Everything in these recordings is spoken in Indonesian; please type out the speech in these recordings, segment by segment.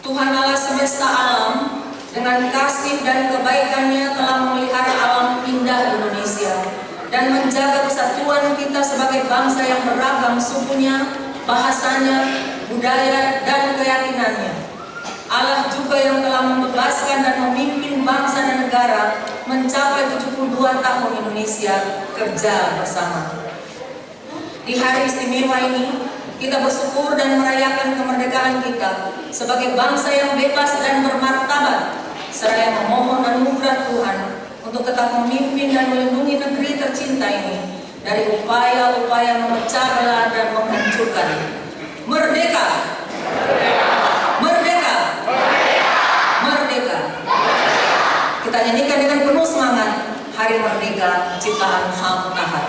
Tuhan Allah semesta alam dengan kasih dan kebaikannya telah memelihara alam indah Indonesia dan menjaga persatuan kita sebagai bangsa yang beragam sukunya, bahasanya, budaya, dan keyakinannya. Allah juga yang telah membebaskan dan memimpin bangsa dan negara mencapai 72 tahun Indonesia kerja bersama. Di hari istimewa ini, kita bersyukur dan merayakan kemerdekaan kita sebagai bangsa yang bebas dan bermartabat, seraya memohon anugerah Tuhan untuk tetap memimpin dan melindungi negeri tercinta ini dari upaya-upaya memecah belah dan menghancurkan. Merdeka! Merdeka! Merdeka! Kita nyanyikan dengan penuh semangat Hari Merdeka ciptaan HAM Tahar.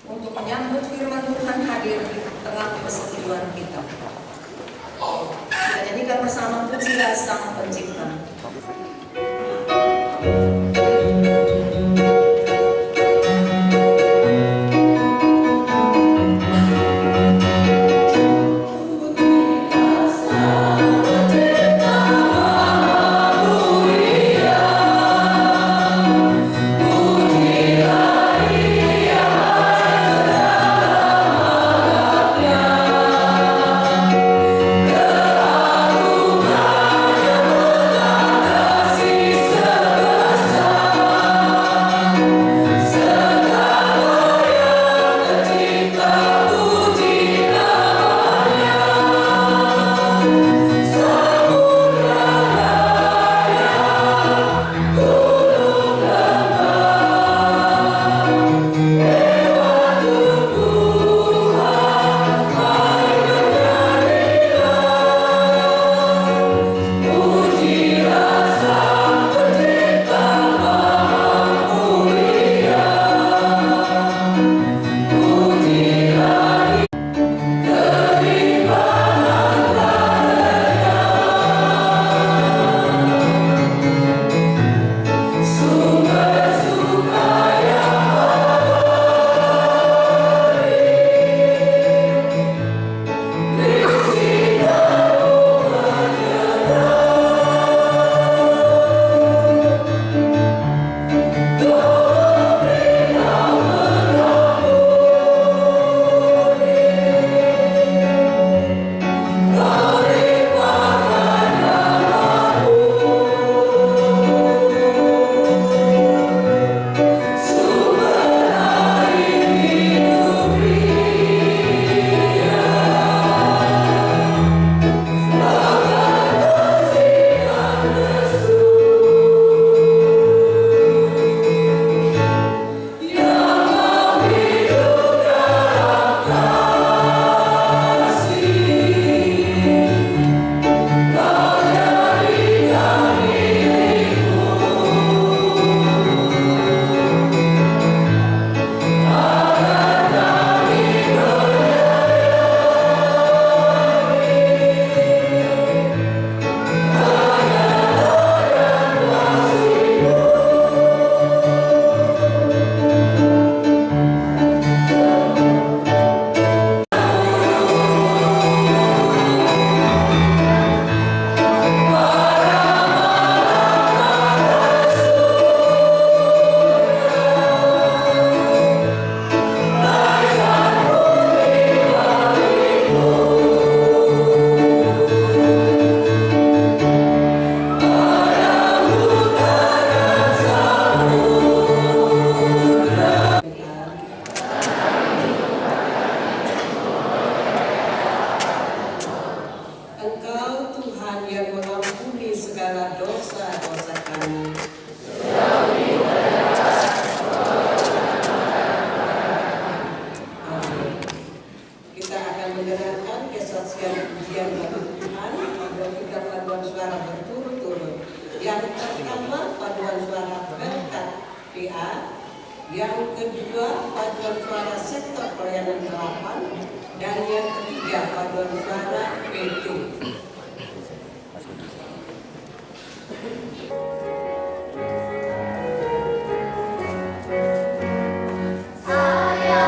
Untuk menyambut firman Tuhan hadir di tengah persekutuan kita. Kita nyanyikan bersama pujilah Sang Pencipta. Engkau Tuhan yang mengampuni segala dosa-dosa kami. Amin. Kita akan mendengarkan kesaksian pujian bagi Tuhan pada 3 paduan suara berturut-turut. Yang pertama paduan suara berkat PA, yang kedua paduan suara sektor pelayanan 8, dan yang ketiga paduan suara PT. Saya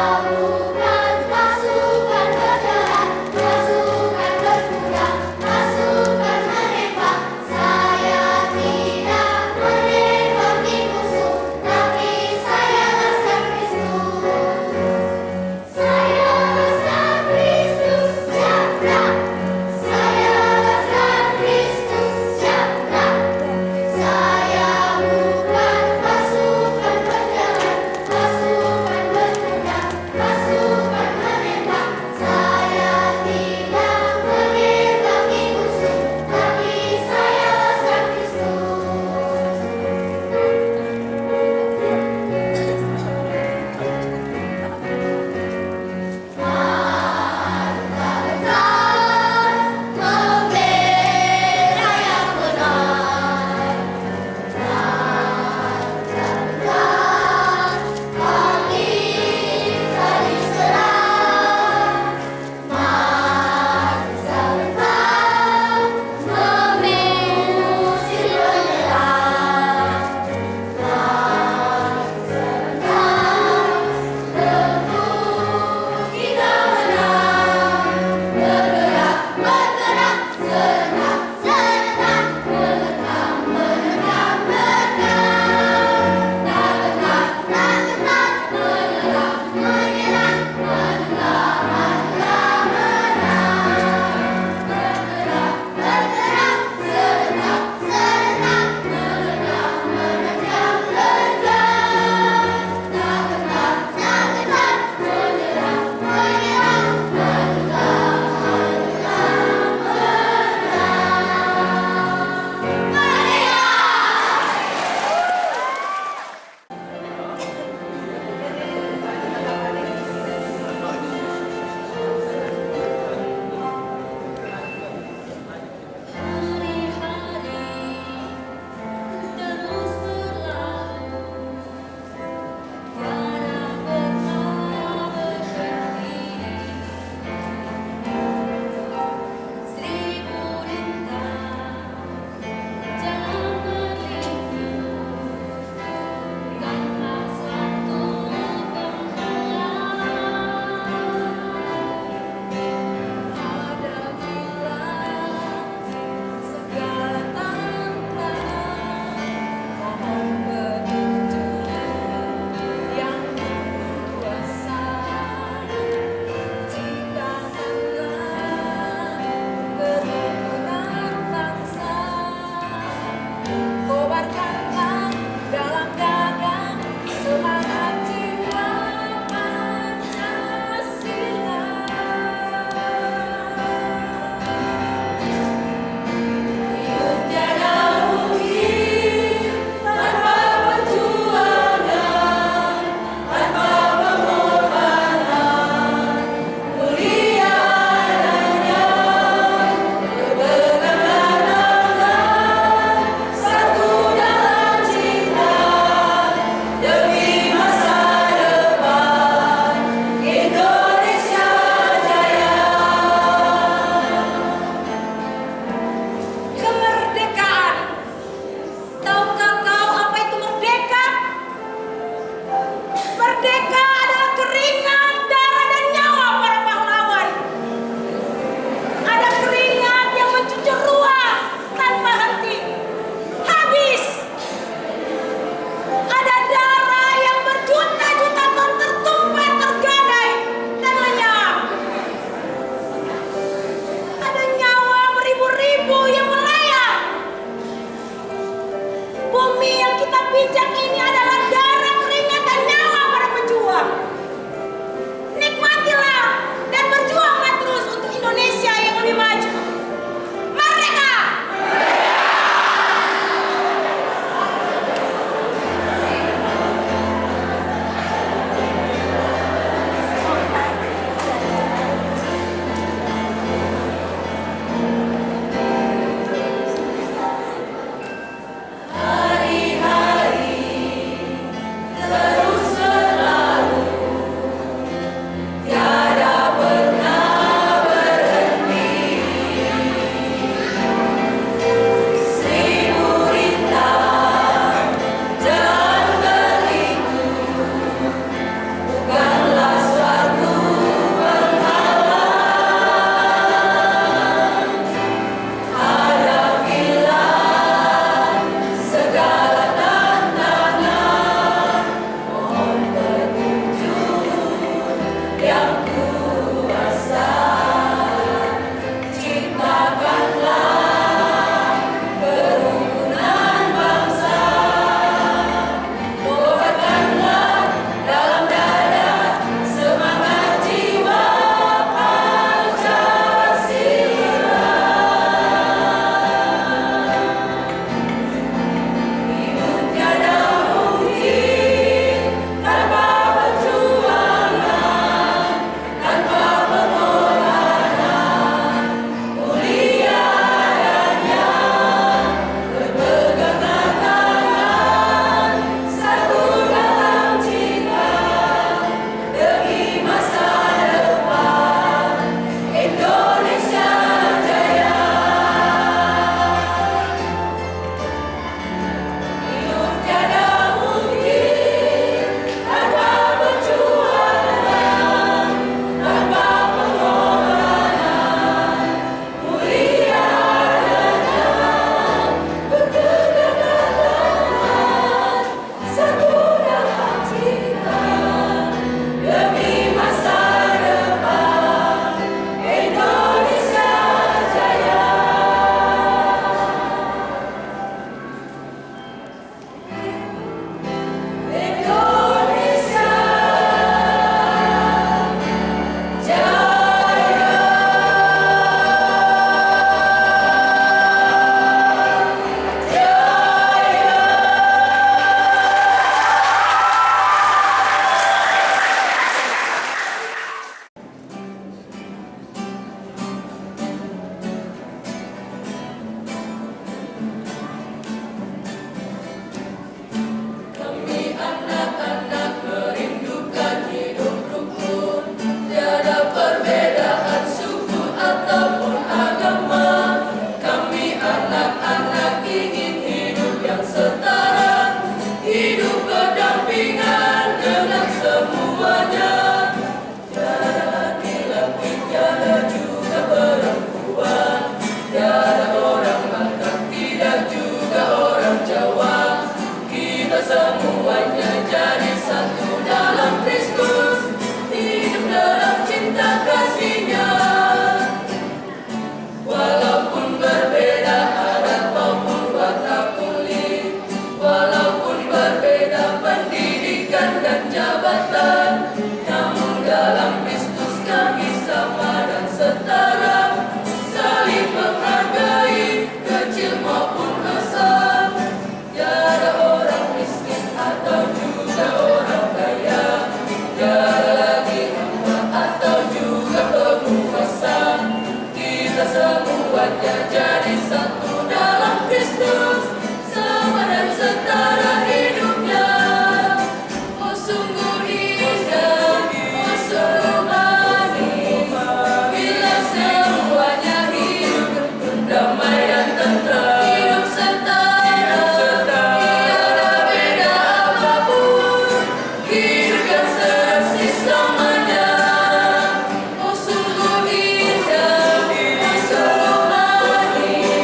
kecil maupun besar, tiada orang miskin atau juga orang kaya, tiada lagi hamba atau juga penguasa. Kita semuanya jadi satu dalam Kristus, sama dan setara hidupnya. Oh sungguh indah, oh sungguh manis, bila semuanya hidup berdamai dan tentram, hidup setara, tiada beda apapun, hidup yang serasi selamanya. Oh sungguh indah, oh sungguh manis,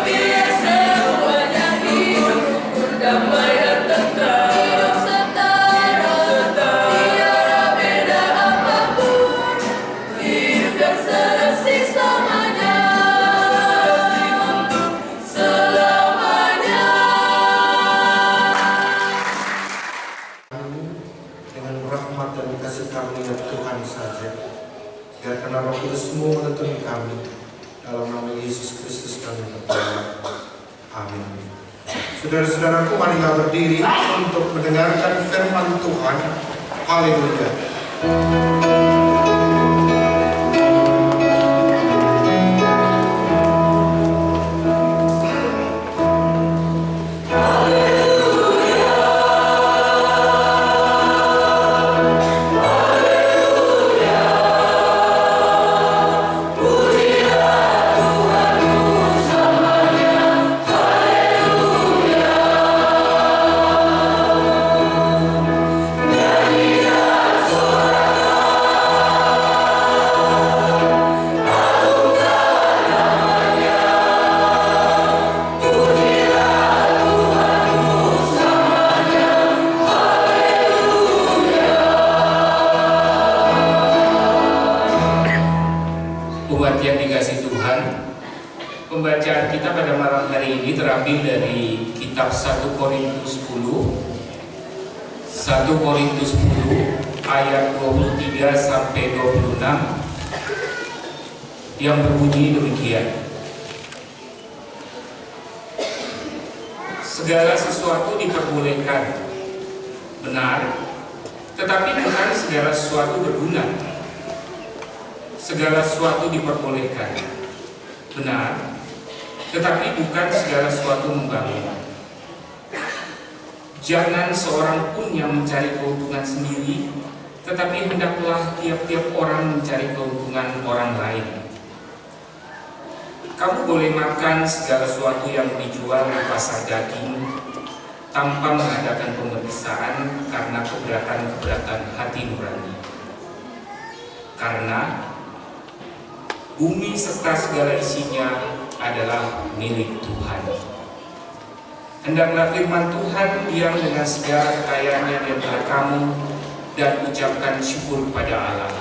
bila semuanya hidup berdamai dan tentram, hidup setara, tiada beda apapun, hidup yang serasi selamanya. Selamanya. Dengan rahmat dan kasih karunia Tuhan saja, biarkan Roh Kudus-Mu menuntun kami. Dalam nama Yesus Kristus kami berdoa. Amin. Saudara-saudaraku, marilah berdiri untuk mendengarkan firman Tuhan. Haleluya. Umat yang dikasihi Tuhan, pembacaan kita pada malam hari ini terambil dari kitab 1 Korintus 10 ayat 23 sampai 26 yang berbunyi demikian. Segala sesuatu diperbolehkan, benar, tetapi bukan segala sesuatu berguna. Segala sesuatu diperbolehkan, benar, tetapi bukan segala sesuatu membangun. Jangan seorang pun yang mencari keuntungan sendiri, tetapi hendaklah tiap-tiap orang mencari keuntungan orang lain. Kamu boleh makan segala sesuatu yang dijual di pasar daging tanpa mengadakan pemeriksaan karena keberatan-keberatan hati nurani. Karena bumi serta segala isinya adalah milik Tuhan. Hendaklah firman Tuhan diam dengan segala kekayaannya di antara kamu dan ucapkan syukur kepada Allah.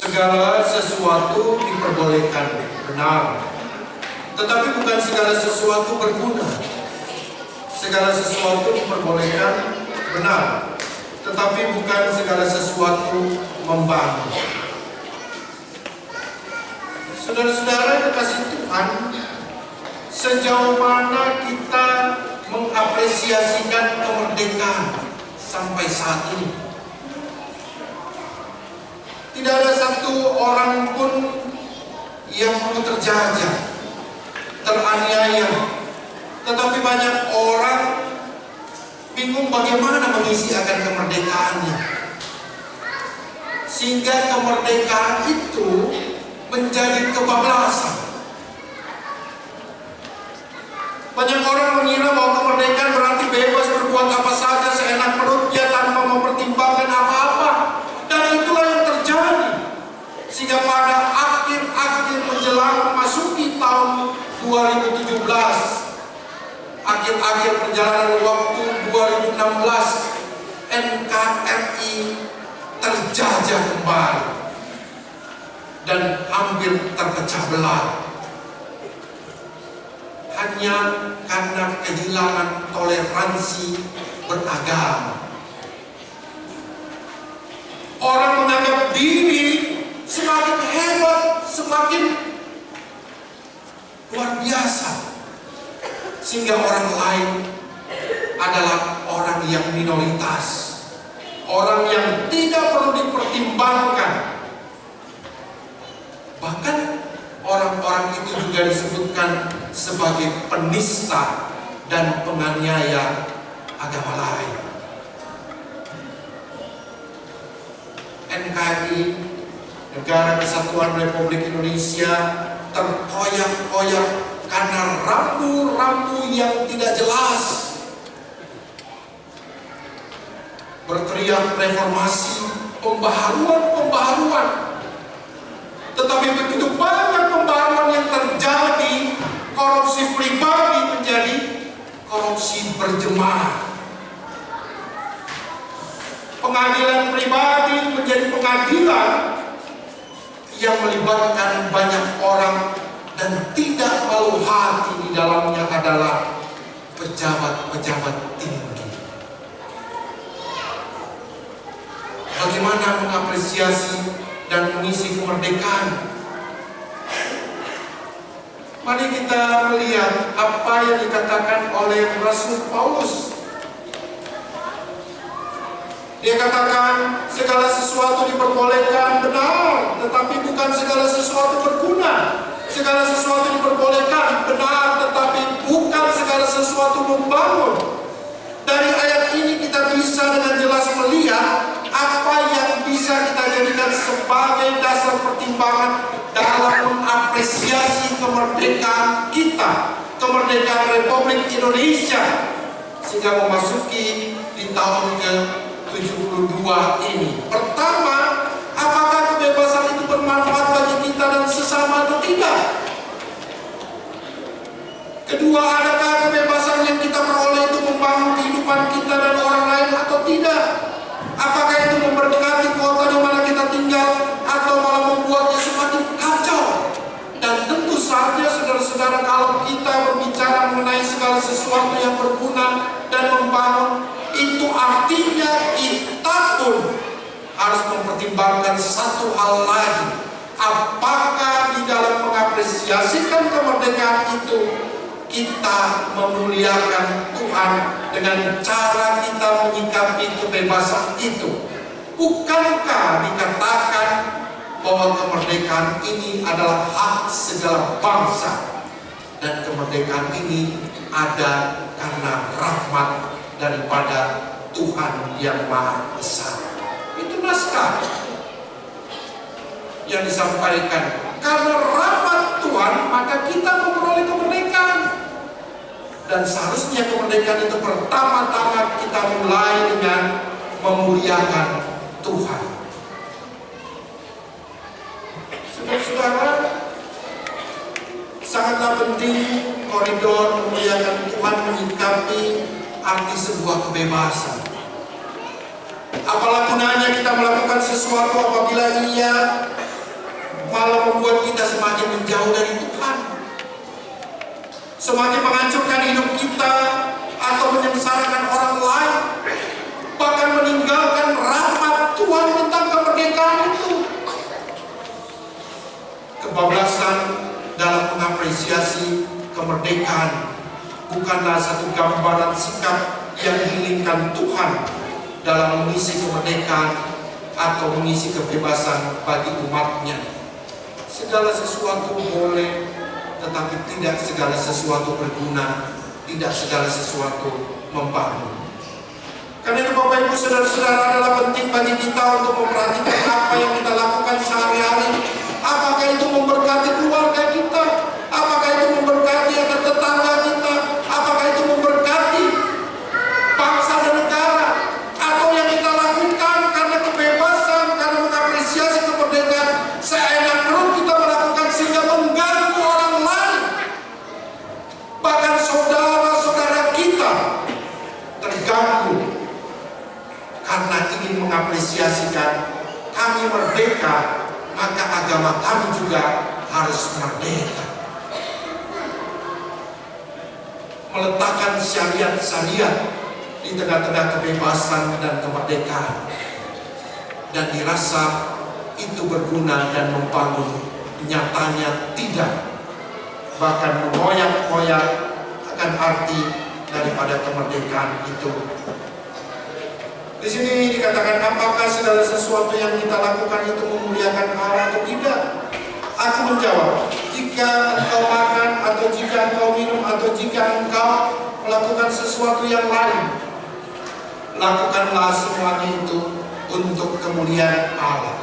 Segala sesuatu diperbolehkan, benar, tetapi bukan segala sesuatu berguna. Segala sesuatu diperbolehkan, benar, tetapi bukan segala sesuatu membangun. Saudara-saudara kekasih Tuhan, sejauh mana kita mengapresiasikan kemerdekaan sampai saat ini? Tidak ada satu orang pun yang mau terjajah, teraniaya. Tetapi banyak orang bingung bagaimana mengisi akan kemerdekaannya. Sehingga kemerdekaan itu menjadi kebablasan. Banyak orang mengira bahwa kemerdekaan berarti bebas berbuat apa saja seenak perutnya tanpa mempertimbangkan apa-apa. Dan 2017, akhir-akhir perjalanan waktu 2016, NKRI terjajah kembali dan hampir terpecah belah hanya karena kehilangan toleransi beragama. Orang menganggap diri semakin hebat, semakin luar biasa, sehingga orang lain adalah orang yang minoritas, orang yang tidak perlu dipertimbangkan. Bahkan orang-orang itu juga disebutkan sebagai penista dan penganiaya agama lain. NKRI, Negara Kesatuan Republik Indonesia, terkoyak-koyak karena rambu-rambu yang tidak jelas. Berteriak reformasi, pembaharuan. Tetapi begitu banyak pembaharuan yang terjadi, korupsi pribadi menjadi korupsi berjemaah. Pengadilan pribadi menjadi pengadilan yang melibatkan banyak orang dan tidak malu hati di dalamnya adalah pejabat-pejabat tinggi. Bagaimana mengapresiasi dan mengisi kemerdekaan? Mari kita melihat apa yang dikatakan oleh Rasul Paulus. Dia katakan segala sesuatu diperbolehkan, benar, tetapi bukan segala sesuatu berguna. Segala sesuatu diperbolehkan, benar, tetapi bukan segala sesuatu membangun. Dari ayat ini kita bisa dengan jelas melihat apa yang bisa kita jadikan sebagai dasar pertimbangan dalam mengapresiasi kemerdekaan kita, kemerdekaan Republik Indonesia, sehingga memasuki di tahun ke-72 ini. Pertama, apakah kebebasan itu bermanfaat bagi kita dan sesama atau tidak? Kedua, adakah kebebasan yang kita peroleh itu membangun kehidupan kita dan orang lain atau tidak? Apakah itu memberkati kota di mana kita tinggal atau malah membuatnya semakin kacau? Dan tentu saja saudara-saudara, kalau kita berbicara mengenai segala sesuatu yang berguna dan membangun, itu artinya kita pun harus mempertimbangkan satu hal lagi. Apakah di dalam mengapresiasikan kemerdekaan itu kita memuliakan Tuhan dengan cara kita menyikapi kebebasan itu? Bukankah dikatakan bahwa kemerdekaan ini adalah hak segala bangsa, dan kemerdekaan ini ada karena rahmat daripada Tuhan yang Maha Esa? Itu naskah yang disampaikan. Karena rahmat Tuhan, maka kita memperoleh kemerdekaan. Dan seharusnya kemerdekaan itu pertama-tama kita mulai dengan memuliakan Tuhan. Saudara-saudara, sangatlah penting koridor memuliakan Tuhan menyikapi arti sebuah kebebasan. Apalah gunanya kita melakukan sesuatu apabila ia malah membuat kita semakin menjauh dari Tuhan, semakin menghancurkan hidup kita atau menyengsarakan orang lain, bahkan meninggalkan rahmat Tuhan tentang kemerdekaan itu. Kebablasan dalam mengapresiasi kemerdekaan bukanlah satu gambaran sikap yang diinginkan Tuhan dalam mengisi kemerdekaan atau mengisi kebebasan bagi umatnya. Segala sesuatu boleh, tetapi tidak segala sesuatu berguna, tidak segala sesuatu membangun. Karena itu Bapak Ibu Saudara-saudara, adalah penting bagi kita untuk memperhatikan apa yang kita lakukan sehari-hari. Apakah itu memberkati keluarga kita? Apakah itu memberkati tetangga kita? Apakah itu memberkati bangsa dan negara? Atau yang kita lakukan karena kebebasan, karena mengapresiasi kemerdekaan, seenak perut kita melakukan sehingga mengganggu orang lain? sia-siakan. Kami merdeka, maka agama kami juga harus merdeka. Meletakkan syariat-syariat di tengah-tengah kebebasan dan kemerdekaan, dan dirasa itu berguna dan membangun, nyatanya tidak, bahkan mengoyak-ngoyak akan arti daripada kemerdekaan itu. Di sini dikatakan, apakah segala sesuatu yang kita lakukan itu memuliakan Allah atau tidak? Aku menjawab, jika engkau makan, atau jika engkau minum, atau jika engkau melakukan sesuatu yang lain, lakukanlah semuanya itu untuk kemuliaan Allah.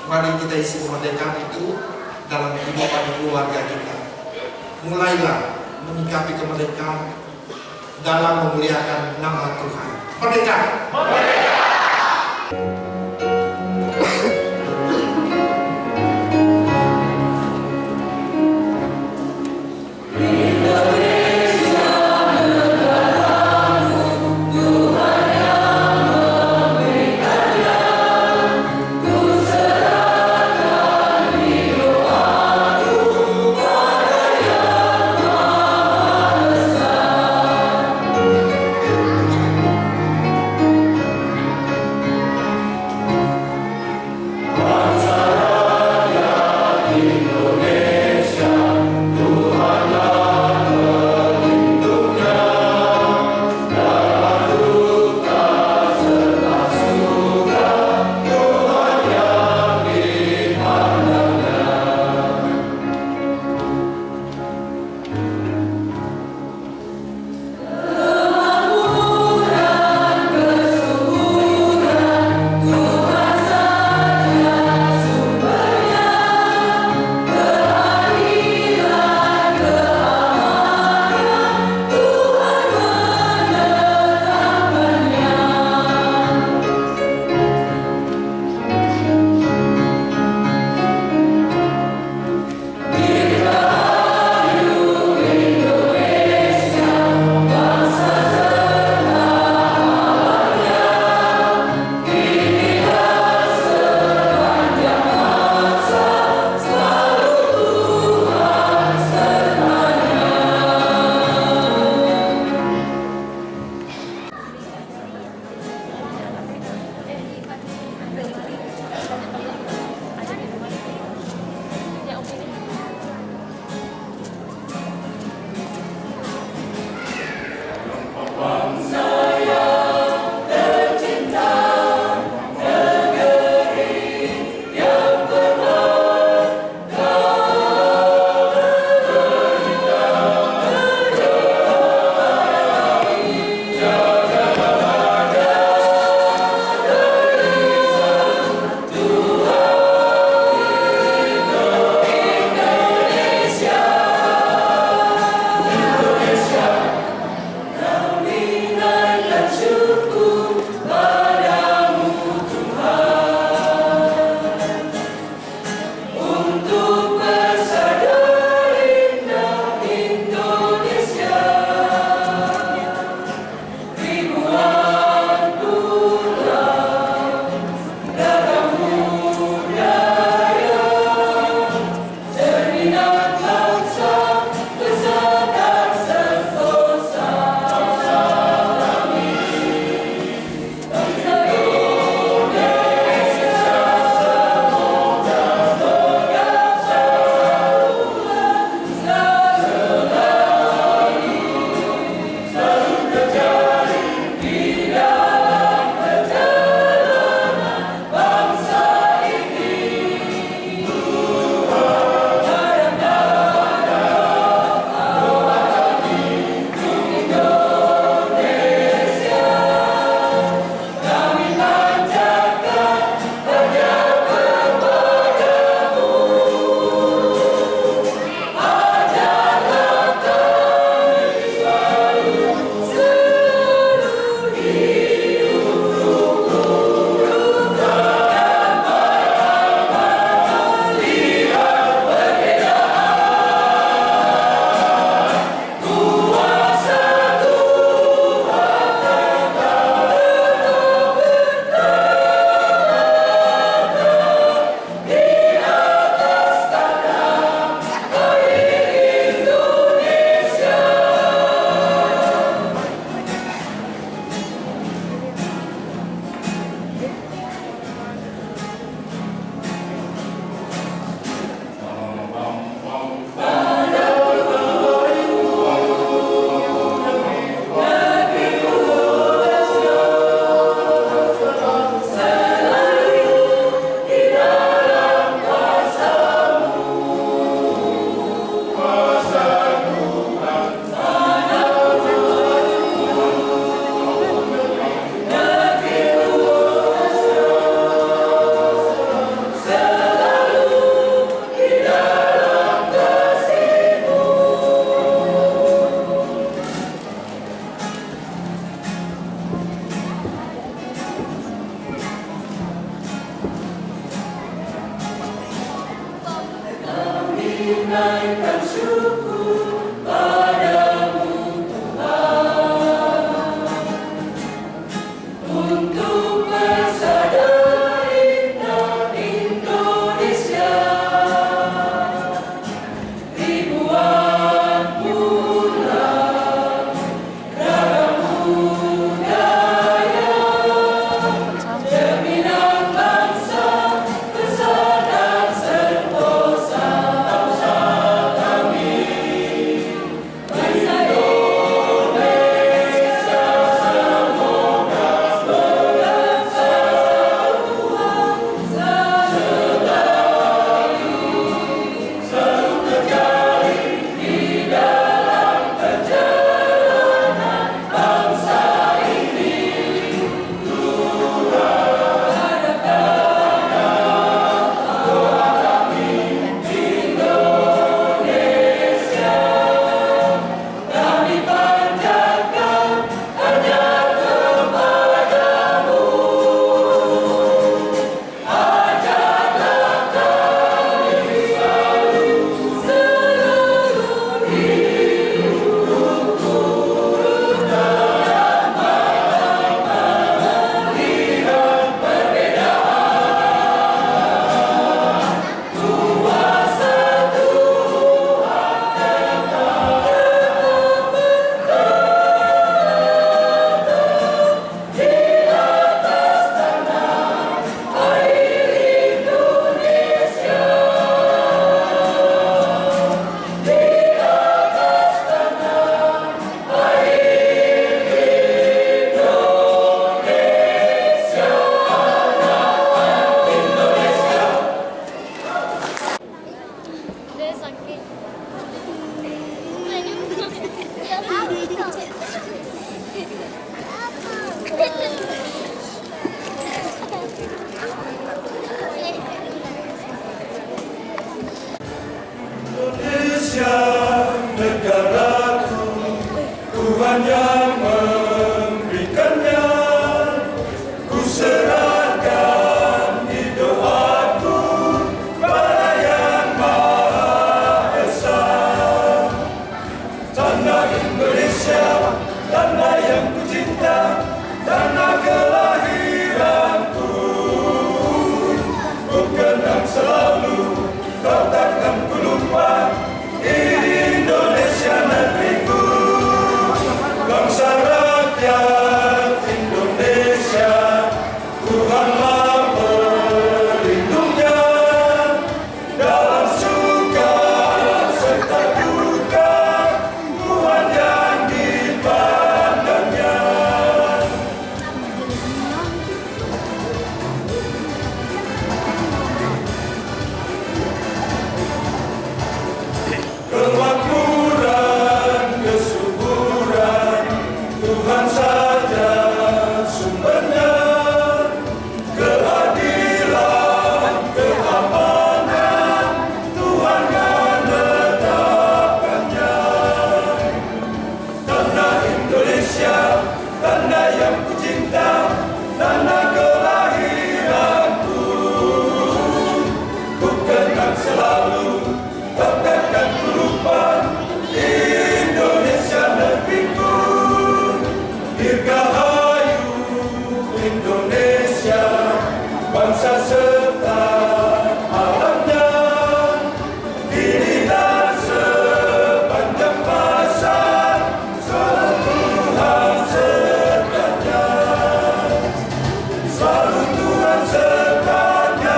Mari kita isi kemerdekaan itu dalam kehidupan keluarga kita. Mulailah menyikapi kemerdekaan dalam memuliakan nama Tuhan. Merdeka! Merdeka! Indonesia negaraku, Tuhan yang memberikannya, ku serahkan hidup aku pada Yang Maha Esa. Tanah Indonesia, tanah yang ku cinta, tanah kelahiranku, ku kenang selalu, kau takkan ku lupa. Indonesia negeriku, bangsa rakyat Indonesia, Tuhanlah pelindungnya, dalam suka serta duka, Tuhan yang dipandangnya. Kemakmuran, kesuburan, Tuhan saja sumbernya. Keadilan, keamanan, Tuhan yang menetapkannya. Tanah Indonesia, tanah yang ku cinta, tanah kelahiranku, ku kenang selalu, takkan ku lupa. Indonesia negeriku, dirgahayu Indonesia, bangsa serta alamnya, kini dan sepanjang masa, selalu Tuhan sertanya, selalu Tuhan sertanya.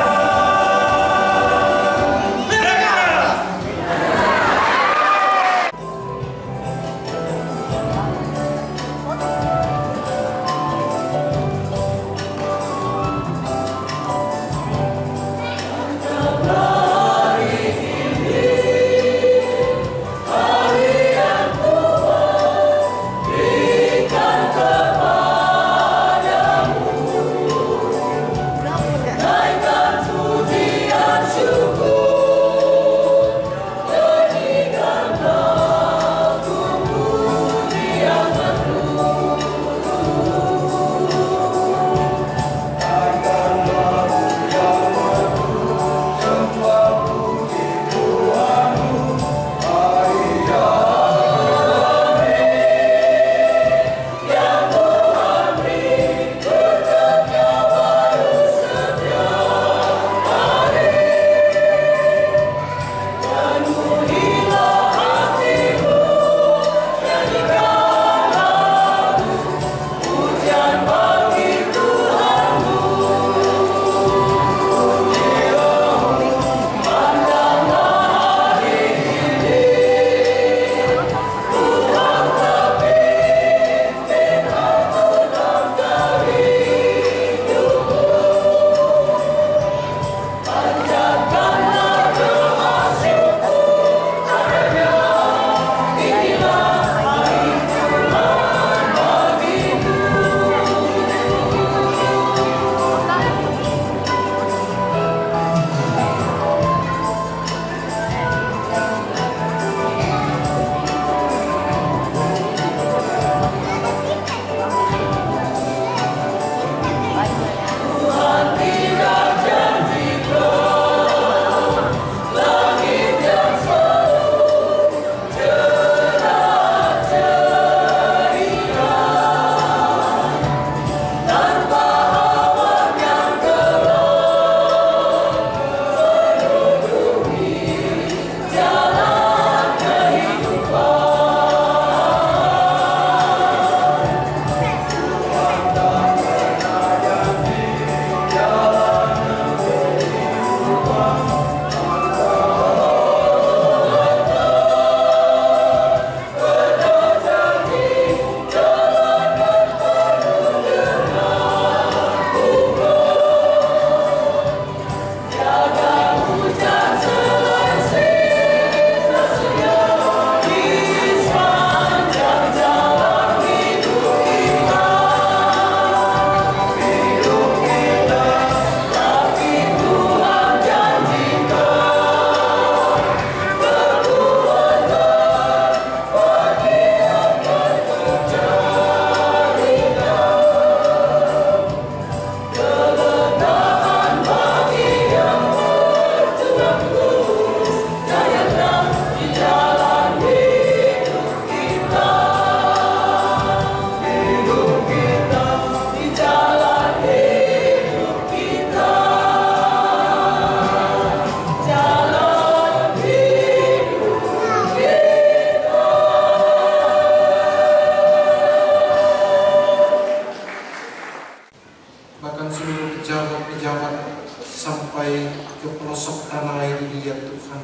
bahkan seluruh pejabat-pejabat sampai ke pelosok tanah air ini ya Tuhan.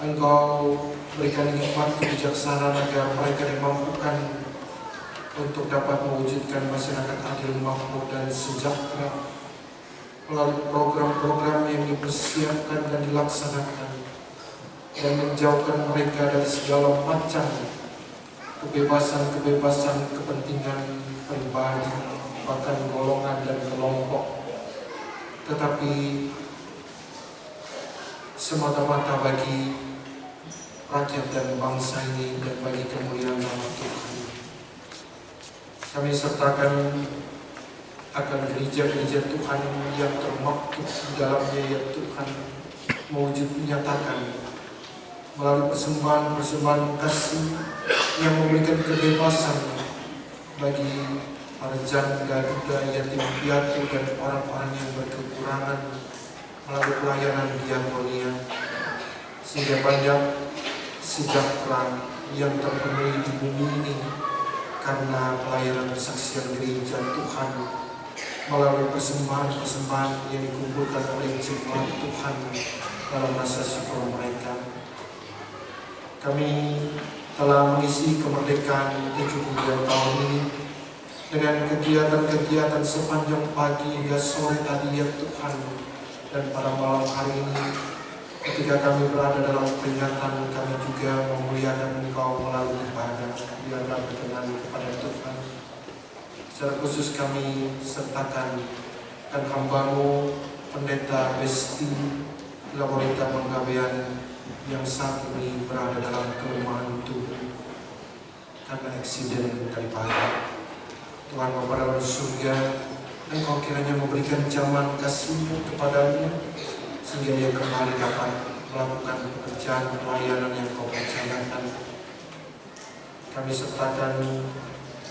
Engkau berikan hikmat kebijaksanaan agar mereka dimampukan untuk dapat mewujudkan masyarakat adil, makmur, dan sejahtera melalui program-program yang dipersiapkan dan dilaksanakan, dan menjauhkan mereka dari segala macam kebebasan kepentingan pribadi, bahkan golongan dan kelompok, tetapi semata-mata bagi rakyat dan bangsa ini dan bagi kemuliaan nama Tuhan. Kami sertakan akan gereja-gereja Tuhan yang termaktub di dalamnya ya Tuhan, mewujud menyatakan melalui persembahan kasih yang memberikan kebebasan bagi para janda, duda, yatim piatu, dan orang-orang yang berkekurangan melalui pelayanan diakonia, sehingga banyak sejahtera yang terpenuhi di bumi ini karena pelayanan kesaksian gereja Tuhan melalui persembahan yang dikumpulkan oleh jemaat Tuhan dalam rasa syukur mereka. Kami telah mengisi kemerdekaan 72 tahun ini dengan kegiatan-kegiatan sepanjang pagi hingga sore tadi ya Tuhan, dan pada malam hari ini ketika kami berada dalam peringatan, kami juga memuliakan Engkau melalui ibadah biarlah berkenan kepada Tuhan. Secara khusus kami sertakan dan hamba-Mu Pendeta Besti Laborita Manggabean yang saat ini berada dalam kelemahan tubuh karena eksiden tadi pagi. Tuhan Bapa dalam surga, Engkau kiranya memberikan jalan kasih-Mu kepadanya sehingga ia kembali dapat melakukan pekerjaan pelayanan yang Kau percayakan. Kami sertakan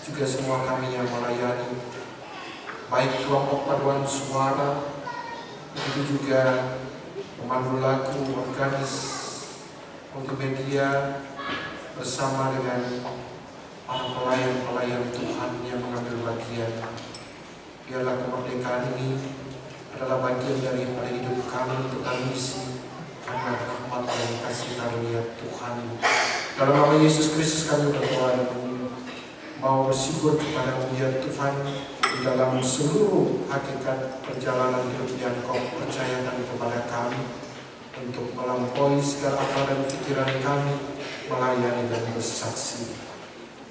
juga semua kami yang melayani, baik kelompok paduan suara, begitu juga pemandu lagu, organis, multimedia, bersama dengan para pelayan-pelayan Tuhan yang mengambil bagian. Biarlah kemerdekaan ini adalah bagian daripada hidup kami untuk misi karena rahmat dan kasih karunia Tuhan. Dalam nama Yesus Kristus kami berdoa dan mau bersyukur kepada-Mu ya Tuhan di dalam seluruh hakikat perjalanan hidup yang Kau percayakan kepada kami untuk melampaui segala akal dan pikiran kami, melayani dan bersaksi.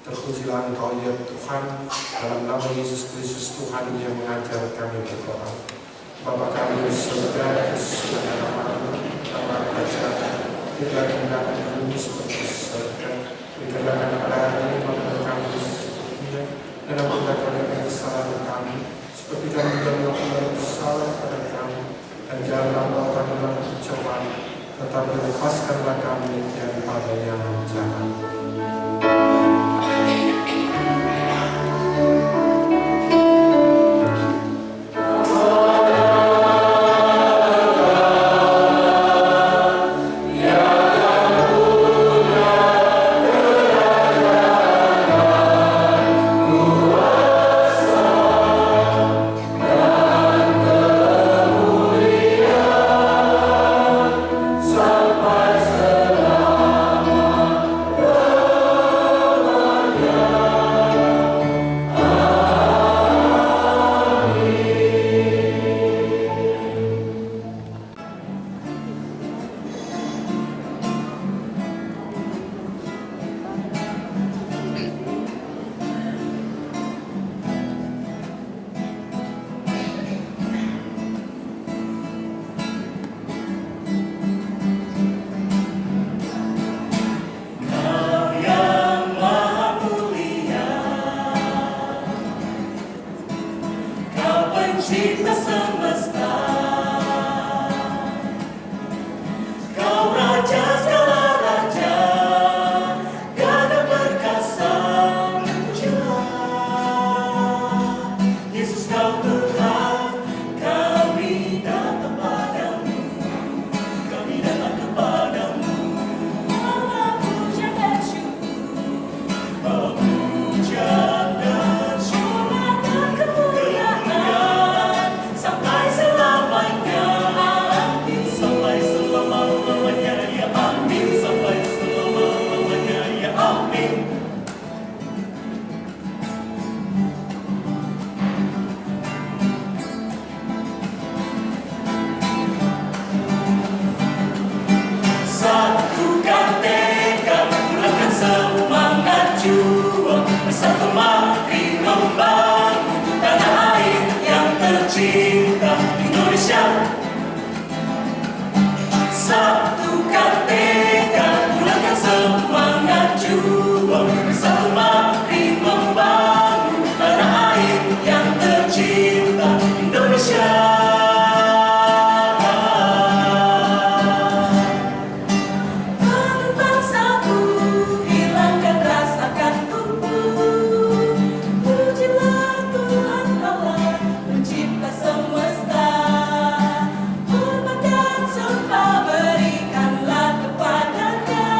Terpujilah Engkau ya Tuhan, dalam nama Yesus Kristus Tuhan yang mengajar kami berdoa. Bapa kami di surga, dikuduskan namamu, nama kerajaan, bila kehendak di bumi seperti di surga. Berikanlah pada hari ini makanan kami secukupnya, dan ampunilah kami kesalahan kami, seperti kami juga melakukan kesalahan pada kami, dan janganlah membawa kami dalam pencobaan, tetapi lepaskanlah kami daripada yang jahat. Pencipta semesta, Kau Raja segala raja, Gagah perkasa menjulang. Yesus Kau Tuhan, kami datang padamu, kami datang kepadamu. Bawa puja dan syukur, bawa puja dan syukur, kemuliaan cinta Indonesia. Satukan tekad, bulatkan semangat juang, bersatu mari membangun tanah air yang tercinta Indonesia. Bangun bangsaku, hilangkan rasa kantukku. Pujilah Tuhan Allah, pencipta semesta. Hormat dan sembah berikanlah kepadanya.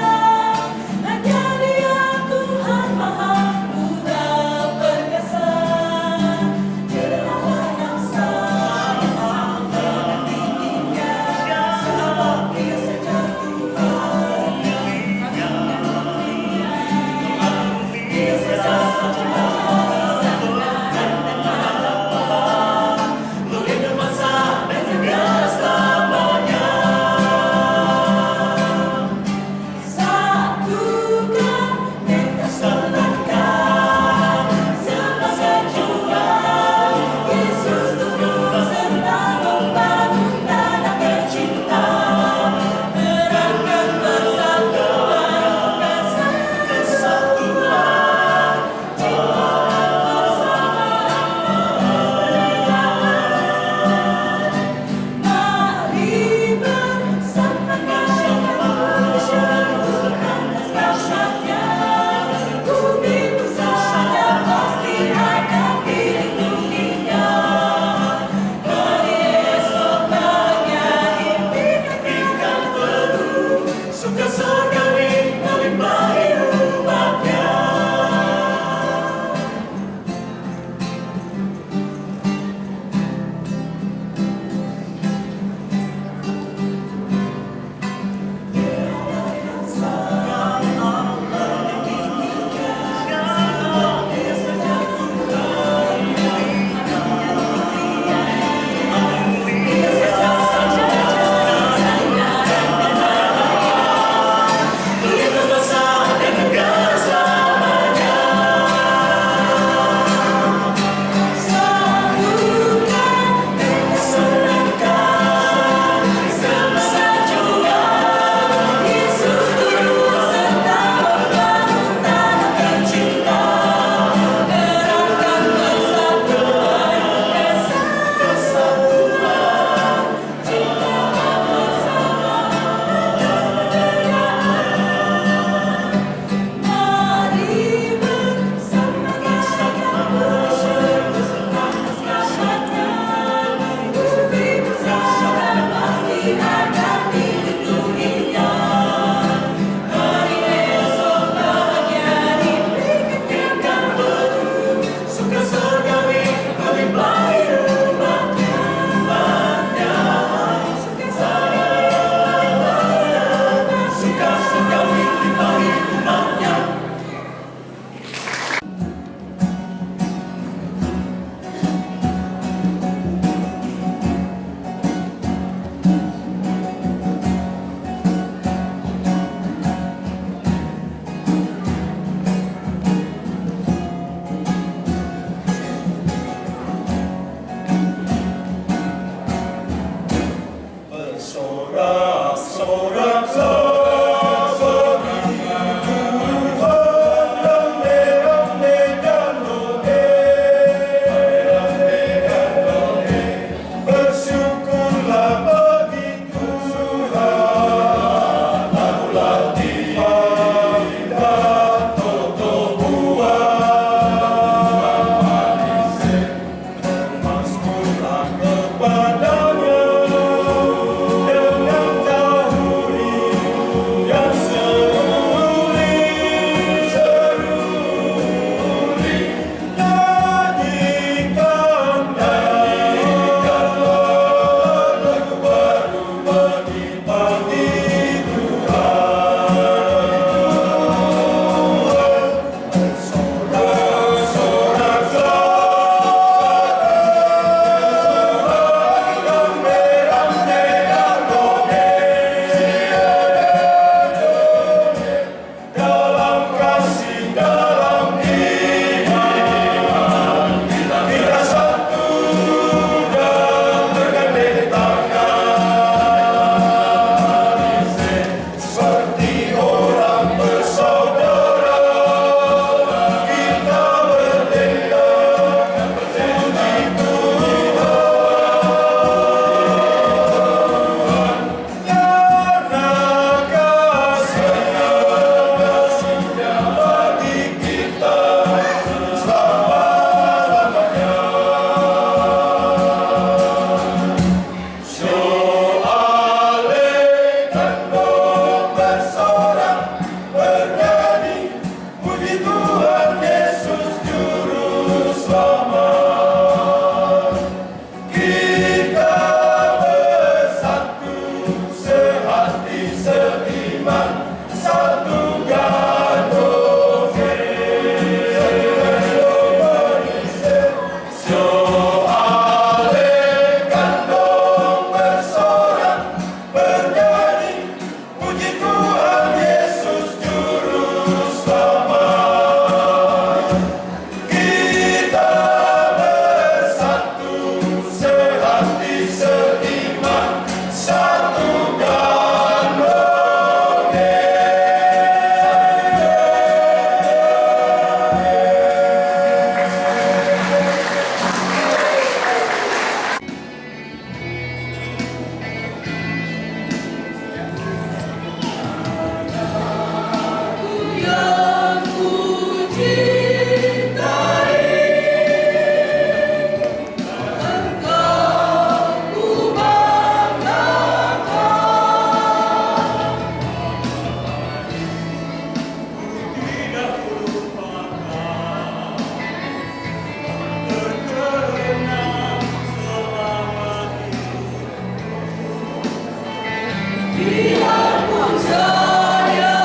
saya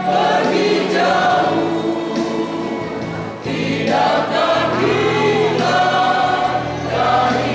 pergi jauh, tidak terhilang dari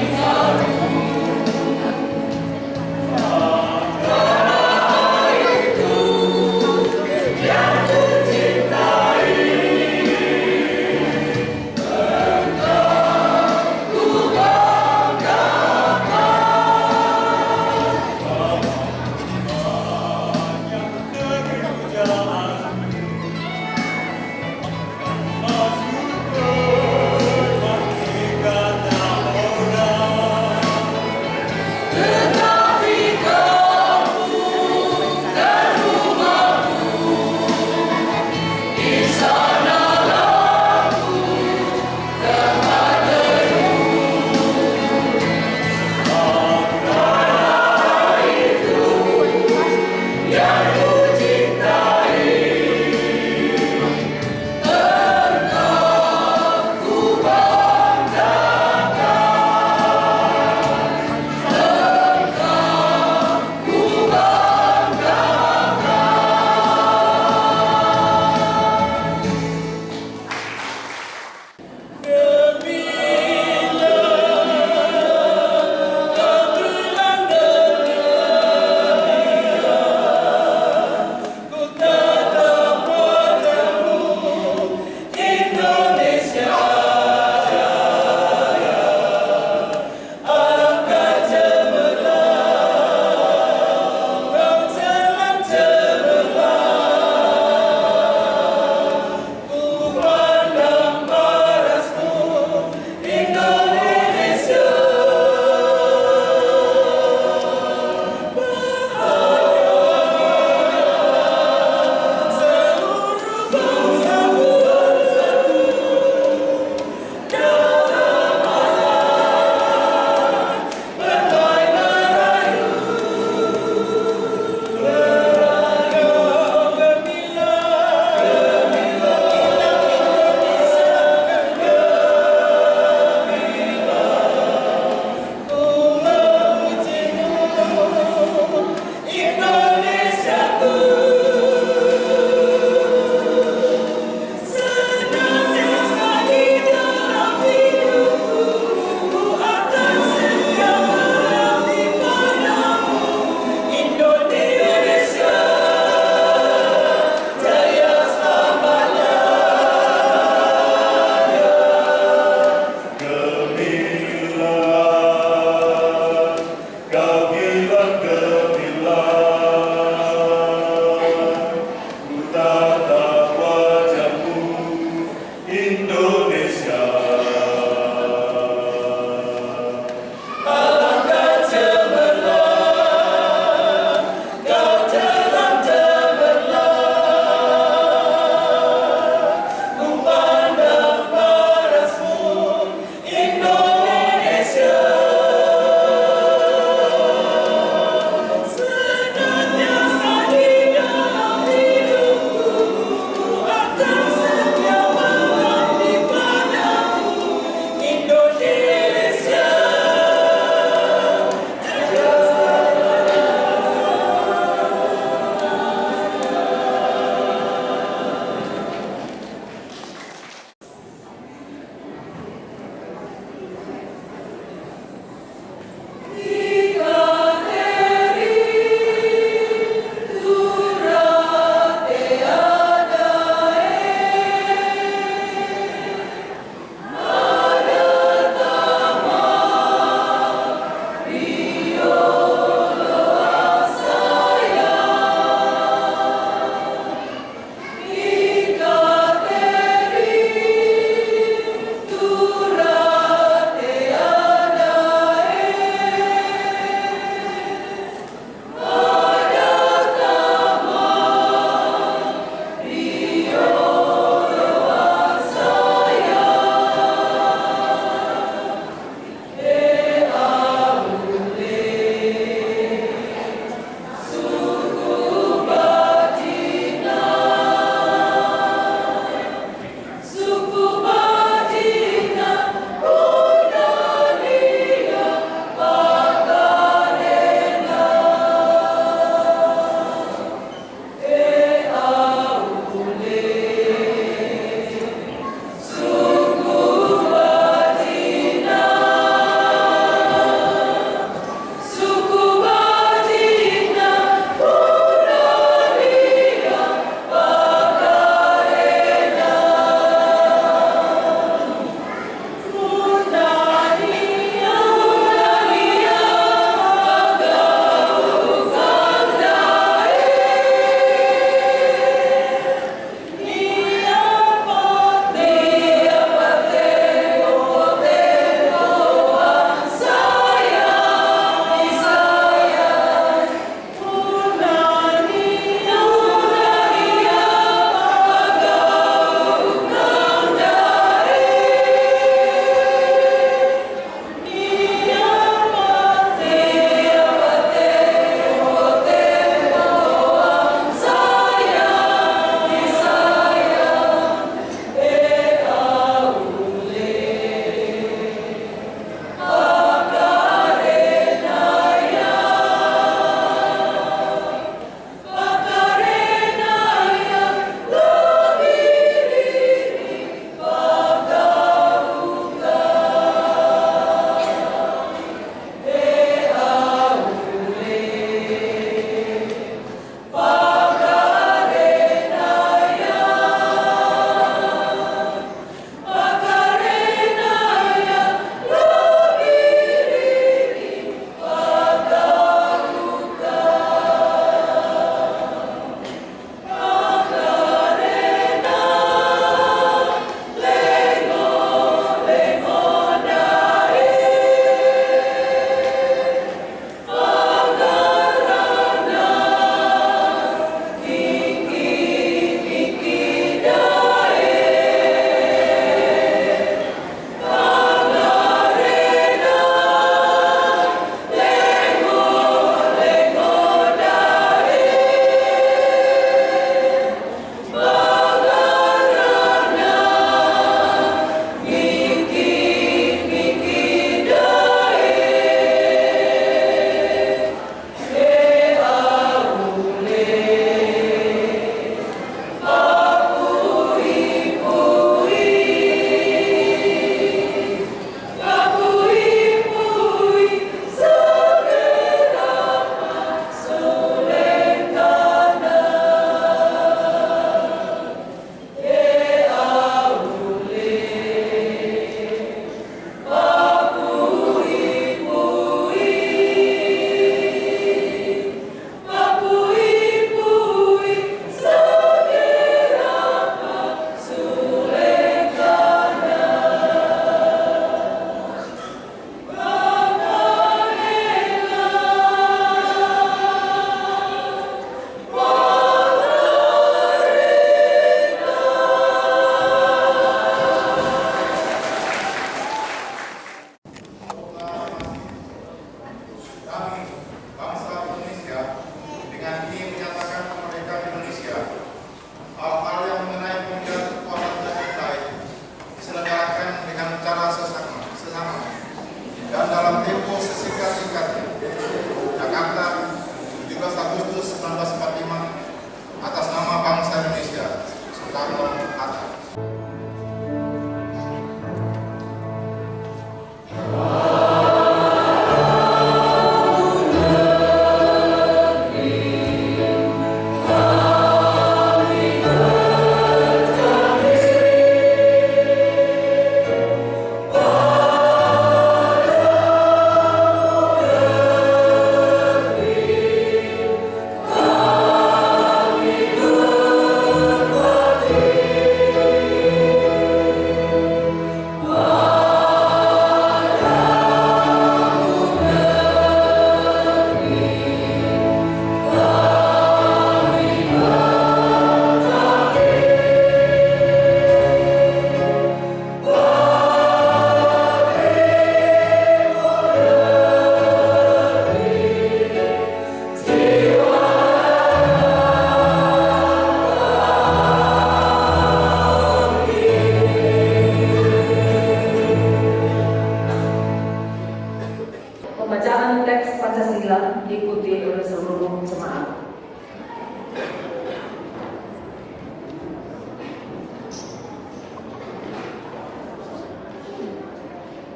Pembacaan teks Pancasila diikuti oleh seluruh jemaat.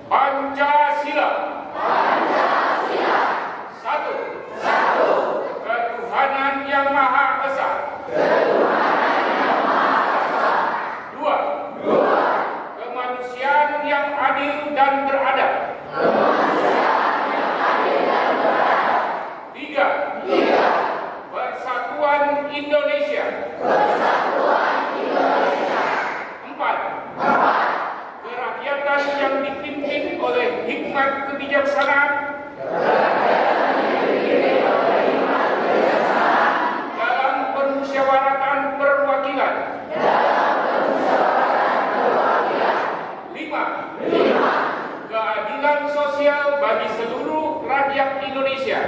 Pancasila. Pancasila. Satu. Ketuhanan yang Maha Esa. Dua. Kemanusiaan yang adil dan beradab. Tiga. Persatuan Indonesia. Empat. Kerakyatan yang dipimpin oleh hikmat kebijaksanaan dalam permusyawaratan perwakilan. Lima. Keadilan sosial bagi seluruh rakyat Indonesia.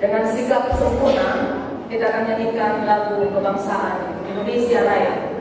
Dengan sikap sempurna, kita akan nyanyikan lagu kebangsaan Indonesia Raya.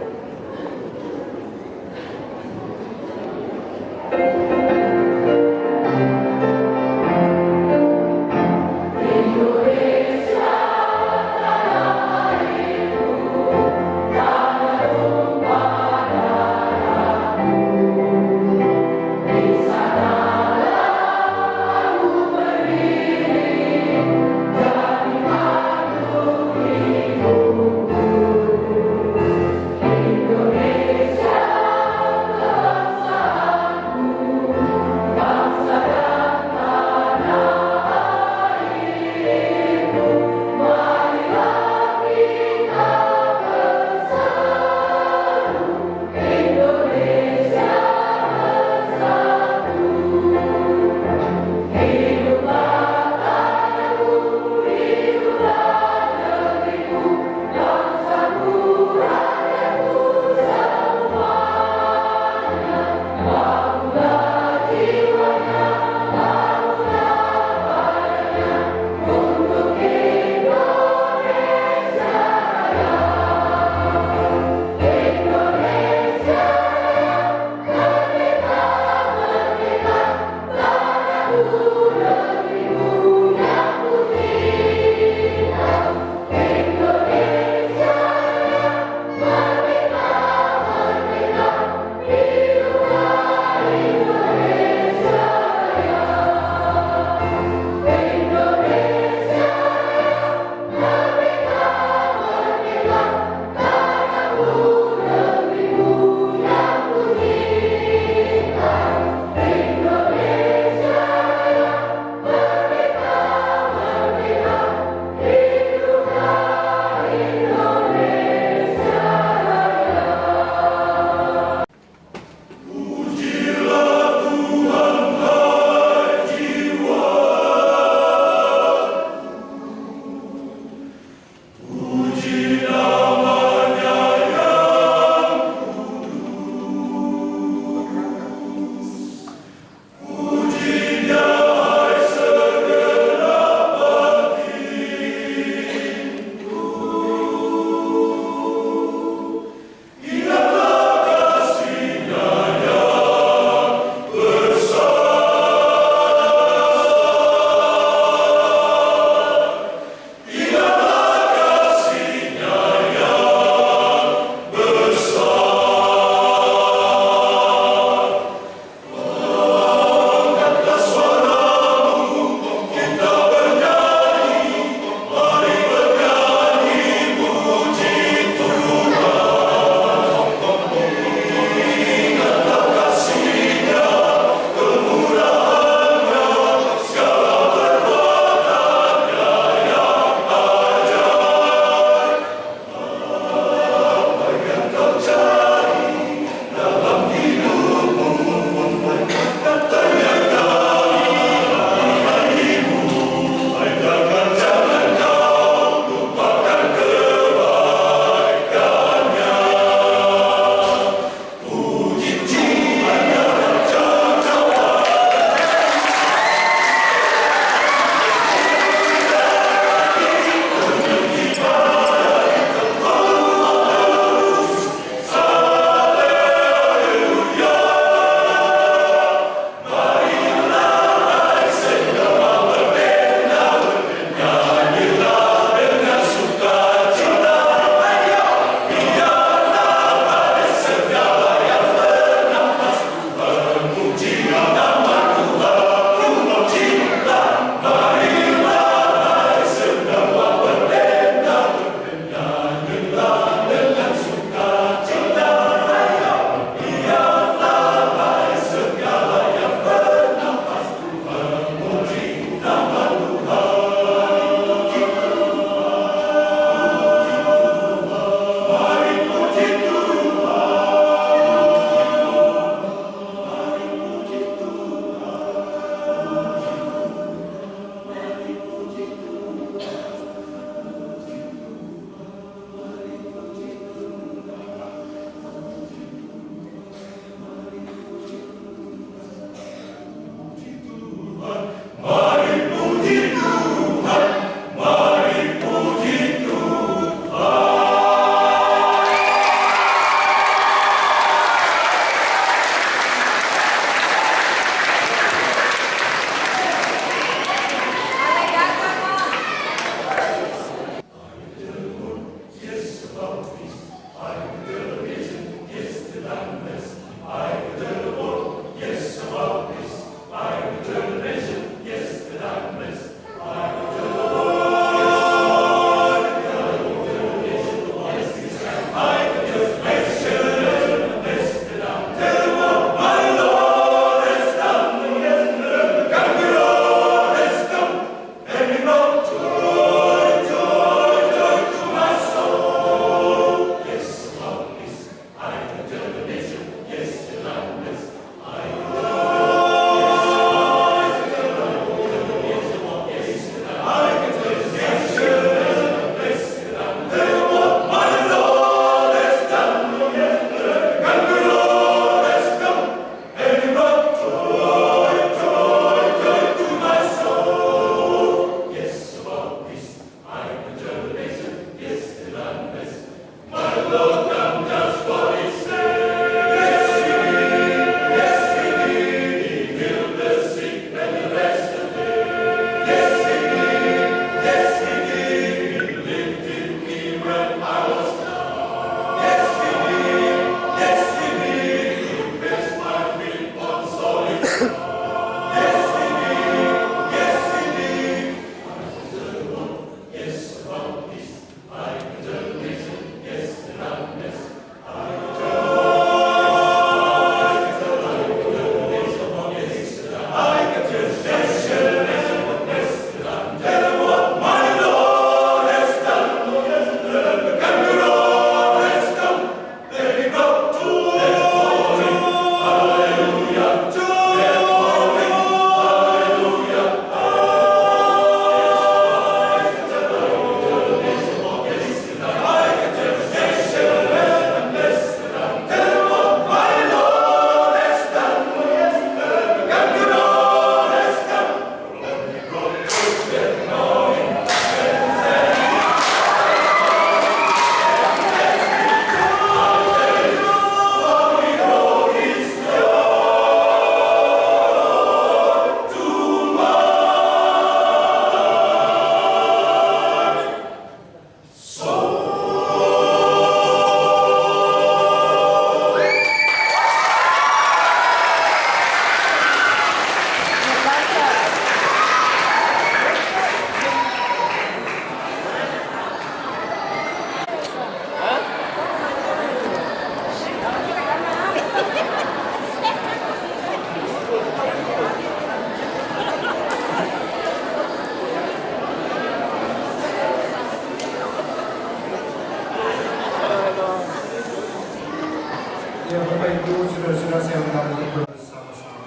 Ya Bapak Ibu, saudara-saudara saya undang untuk bersama-sama.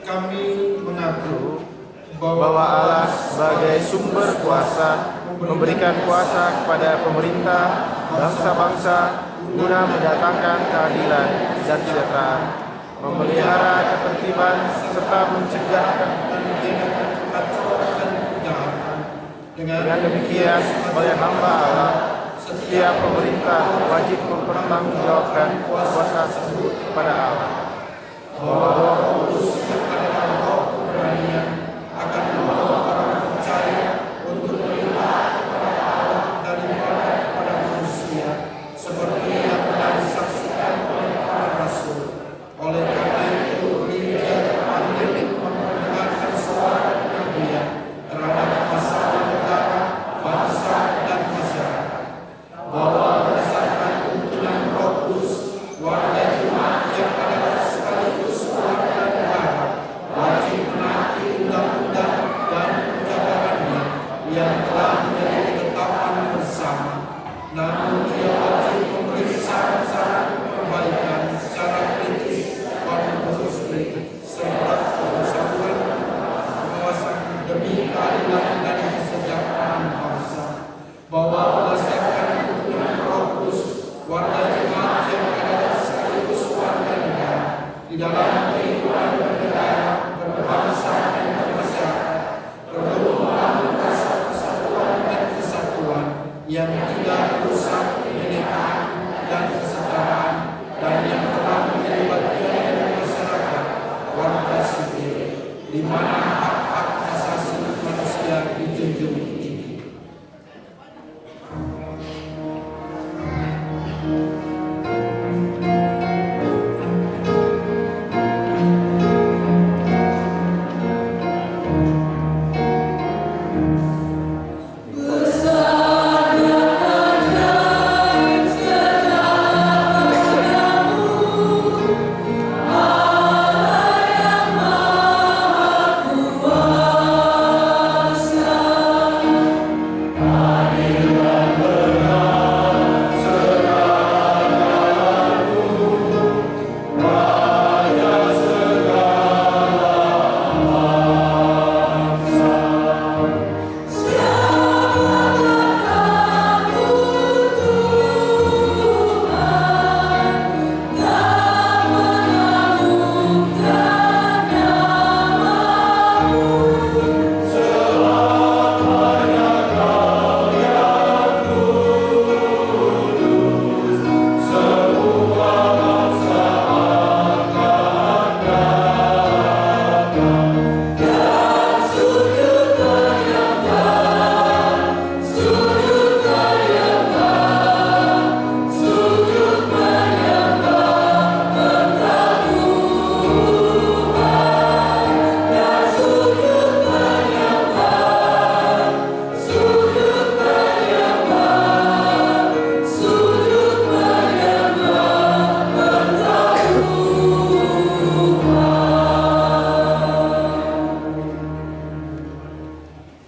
Kami mengaku bahwa Allah sebagai sumber kuasa memberikan kuasa kepada pemerintah bangsa-bangsa guna mendatangkan keadilan dan kesejahteraan, memelihara ketertiban serta mencegah kejahatan. Dengan demikian, oleh hamba Allah, setiap pemerintah wajib mempertanggungjawabkan kuasa tersebut kepada Allah. Bahwa Roh Kudus adalah roh keberanian akan membawa orang percaya untuk melihat kepada Allah daripada kepada manusia, seperti yang telah disaksikan oleh para rasul. Oleh karena itu, gereja terpanggil mendengarkan suara kenabian terhadap masalah negara, bangsa, dan masyarakat. Bahwa berdasarkan tuntunan Roh Kudus, warga jemaat yang adalah sekaligus warga negara wajib menaati undang-undang dan perjalanannya yang telah menjadi ketetapan bersama. Namun ia wajib memberi saran-saran perbaikan secara kritis serta persatuan pengawasan demi keadilan dan kesejahteraan bangsa. Bahwa berdasarkan tuntunan Roh Kudus, warga jemaat yang adalah sekaligus warga negara di dalam kehidupan bernegara, berbangsa, dan bermasyarakat perlu membangun persatuan dan kesatuan yang tidak merusak kebinekaan dan kesetaraan, dan yang telah menjadi bagian dari masyarakat warga sipil, di mana hak-hak asasi manusia dijunjung tinggi.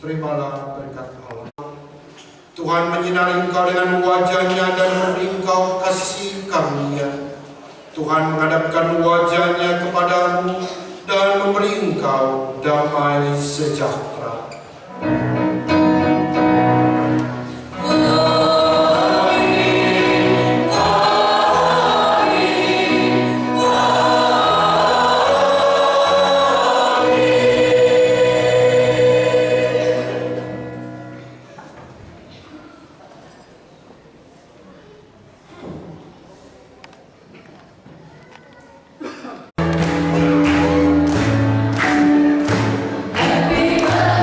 Terimalah berkat Allah. Tuhan menyinari engkau dengan wajah-Nya dan memberi engkau kasih karunia. Tuhan menghadapkan wajah-Nya kepadamu dan memberi engkau damai sejahtera. Happy birthday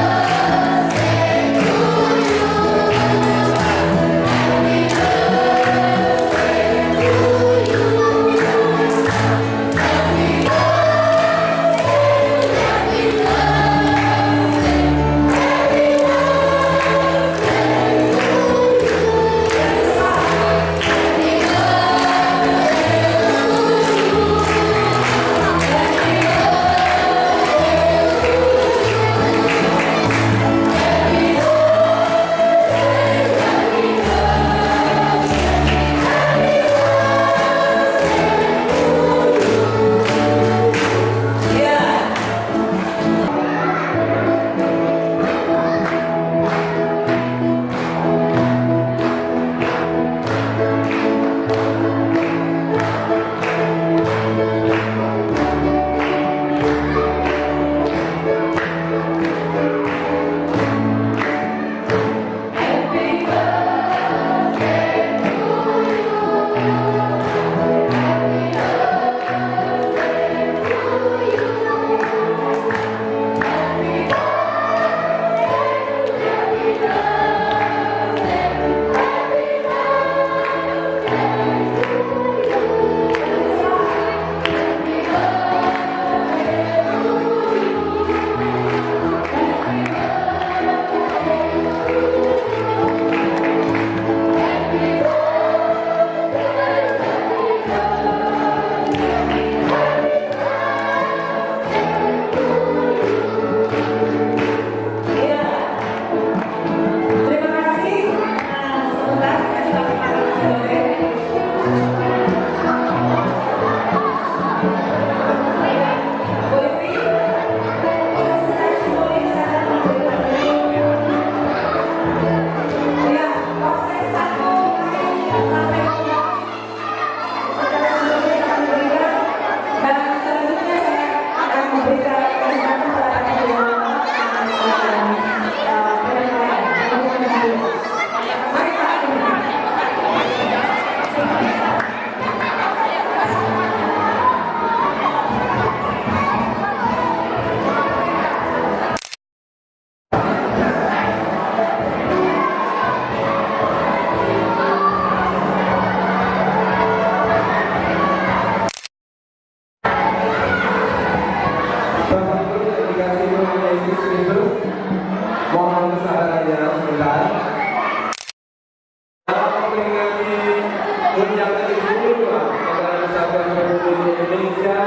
HUT yang ke-75 Negara Kesatuan Republik Indonesia,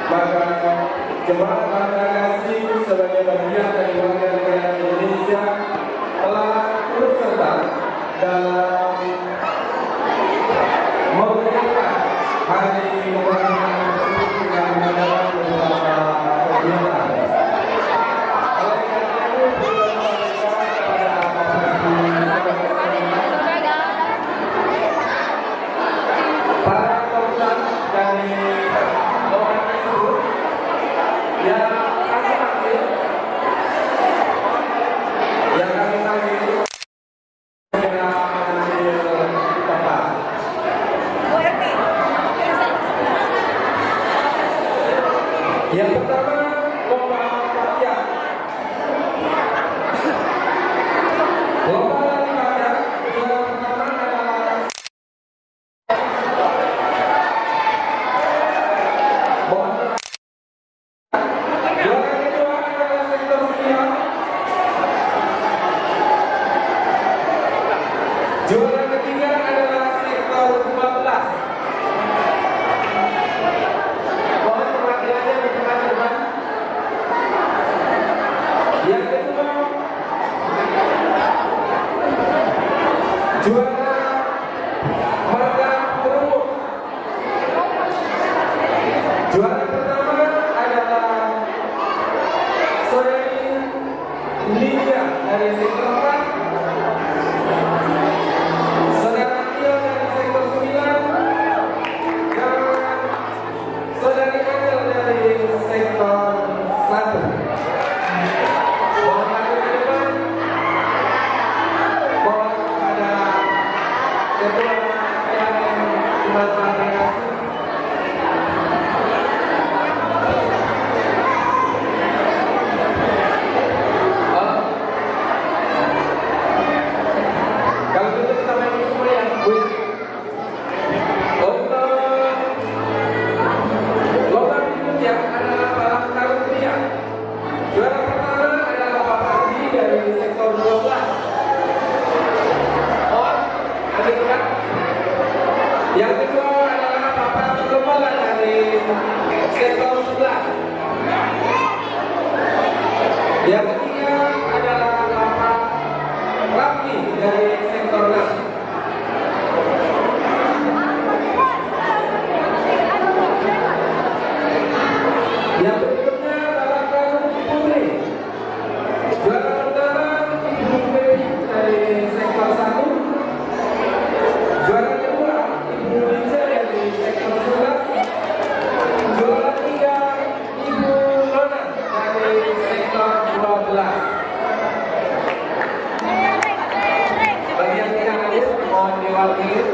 maka Jemaat Bangsa Kasih sebagai bagian dari warga negara Indonesia telah turut serta dalam memeriahkan hari kemerdekaan tersebut dengan mendapat beberapa kegiatan. Oleh karena itu, beliau menyampaikan kepada para korban dari orang tersebut yang kami panggil segera mengambil tempat. Yang pertama, lomba rakyat. Lomba lari rakyat, juara pertama adalah juara kedua adalah sektor 9. Juara ketiga adalah sektor 12. Mohon perhatiannya di depan. Yang kedua, juara marga perunggu. Juara pertama adalah saudari Lydia dari sektor 4. Saudara Tio dari sektor 9 dan saudari Angel dari sektor 1. Mohon maju ke depan. Mohon kepada Ketua PAM Jemaat Bangsa Kasih. Kalau gitu kita main dulu kemudian, Bu. Untuk lomba berikutnya adalah balap karung pria. Juara pertama adalah Bapak Ardi dari sektor 12. Mohon ambil depan. Yang kedua adalah Bapak Kepala dari sektor 11. Yang ketiga adalah Bapak Raffi dari sektor 6. Yang berikutnya adalah karung putri. Juara pertama Ibu Mary dari sektor 1. Juara kedua Ibu Lisa dari sektor 11. Juara ketiga Ibu Lona dari sektor 12. Bagi yang tidak hadir, mohon diwakili.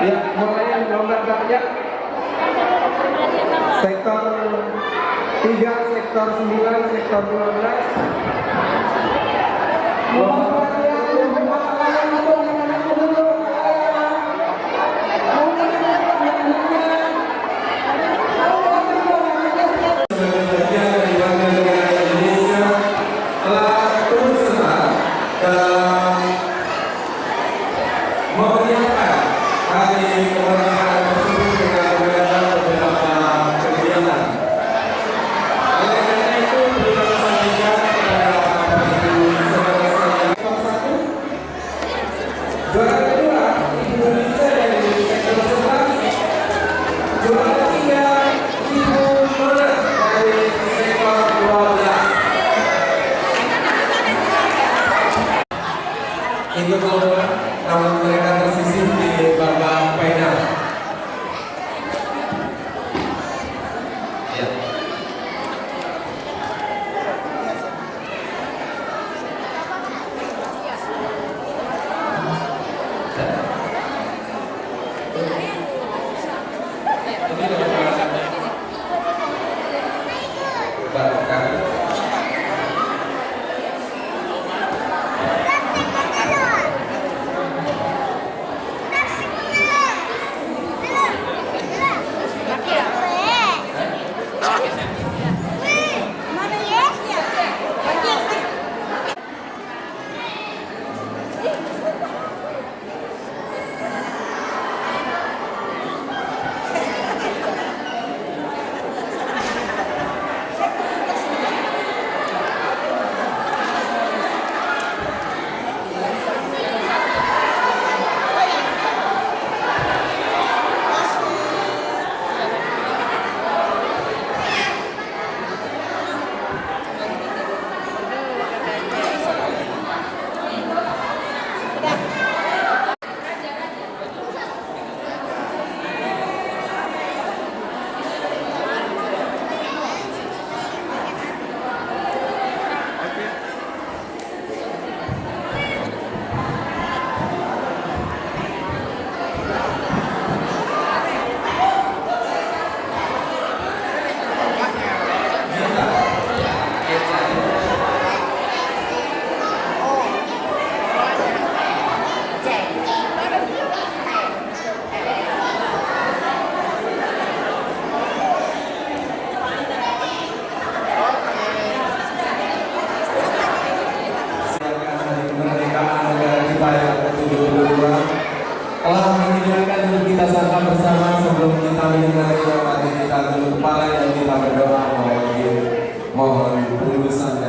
Ya, mulai lomba rakyat. Sektor 3, sektor 9, sektor 12. Mohon perhatian, sebagai bagian dari warga negara Indonesia telah turut serta dalam memeriahkan hari kemerdekaan tersebut dengan mengadakan beberapa kegiatan. Oleh karena itu, beliau menyampaikan kepada Bapak Ibu sebagai telah menyediakan untuk kita santap bersama. Sebelum kita mendengar mari kita tunduk kepala dan kita berdoa mohon tulusan